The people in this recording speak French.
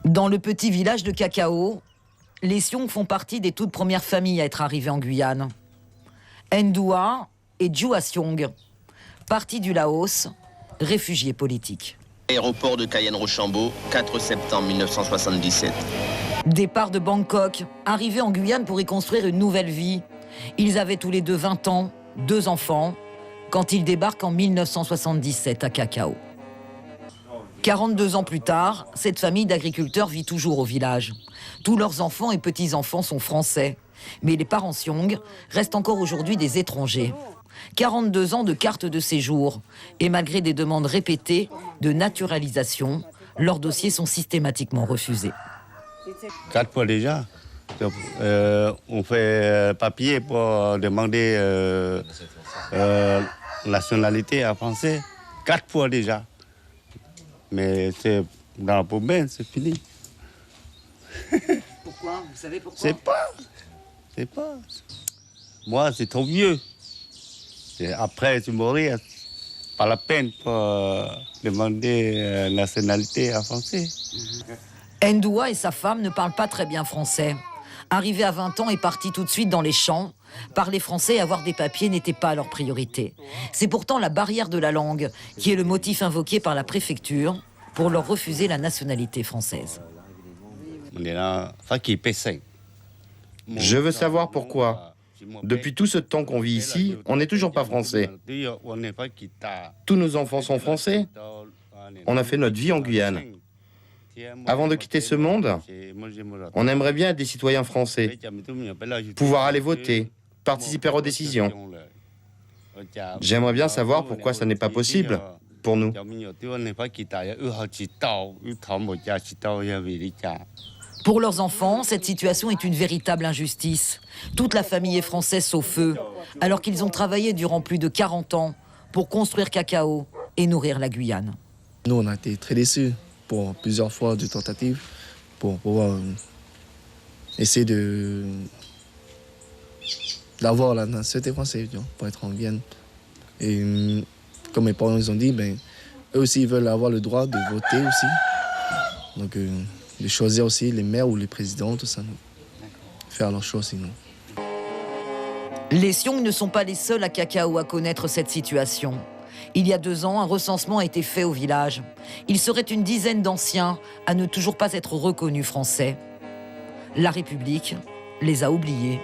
Dans le petit village de Cacao, les Siong font partie des toutes premières familles à être arrivées en Guyane. Ndoua et Djoua Siong, partis du Laos, réfugiés politiques. Aéroport de Cayenne-Rochambeau, 4 septembre 1977. Départ de Bangkok, arrivés en Guyane pour y construire une nouvelle vie. Ils avaient tous les deux 20 ans, 2 enfants, quand ils débarquent en 1977 à Cacao. 42 ans plus tard, cette famille d'agriculteurs vit toujours au village. Tous leurs enfants et petits-enfants sont français. Mais les parents Siong restent encore aujourd'hui des étrangers. 42 ans de carte de séjour. Et malgré des demandes répétées de naturalisation, leurs dossiers sont systématiquement refusés. 4 fois déjà. On fait papier pour demander nationalité à français. 4 fois déjà. Mais c'est dans la poubelle, c'est fini. Pourquoi? Vous savez pourquoi? C'est pas. Moi, c'est trop vieux. Après, je mourir. Pas la peine pour demander nationalité à français. Ndoua et sa femme ne parlent pas très bien français. Arrivé à 20 ans et parti tout de suite dans les champs, parler français et avoir des papiers n'était pas leur priorité. C'est pourtant la barrière de la langue qui est le motif invoqué par la préfecture pour leur refuser la nationalité française. Je veux savoir pourquoi. Depuis tout ce temps qu'on vit ici, on n'est toujours pas français. Tous nos enfants sont français. On a fait notre vie en Guyane. Avant de quitter ce monde, on aimerait bien être des citoyens français, pouvoir aller voter, participer aux décisions. J'aimerais bien savoir pourquoi ça n'est pas possible pour nous. Pour leurs enfants, cette situation est une véritable injustice. Toute la famille est française sauf eux, alors qu'ils ont travaillé durant plus de 40 ans pour construire Cacao et nourrir la Guyane. Nous, on a été très déçus pour plusieurs fois de tentatives pour pouvoir essayer d'avoir la nationalité française pour être en Guyane. Et comme mes parents ils ont dit, eux aussi ils veulent avoir le droit de voter aussi. Donc de choisir aussi les maires ou les présidents, tout ça. Faire leur choix sinon. Les Siong ne sont pas les seuls à Cacao à connaître cette situation. Il y a 2 ans, un recensement a été fait au village. Il serait une dizaine d'anciens à ne toujours pas être reconnus français. La République les a oubliés.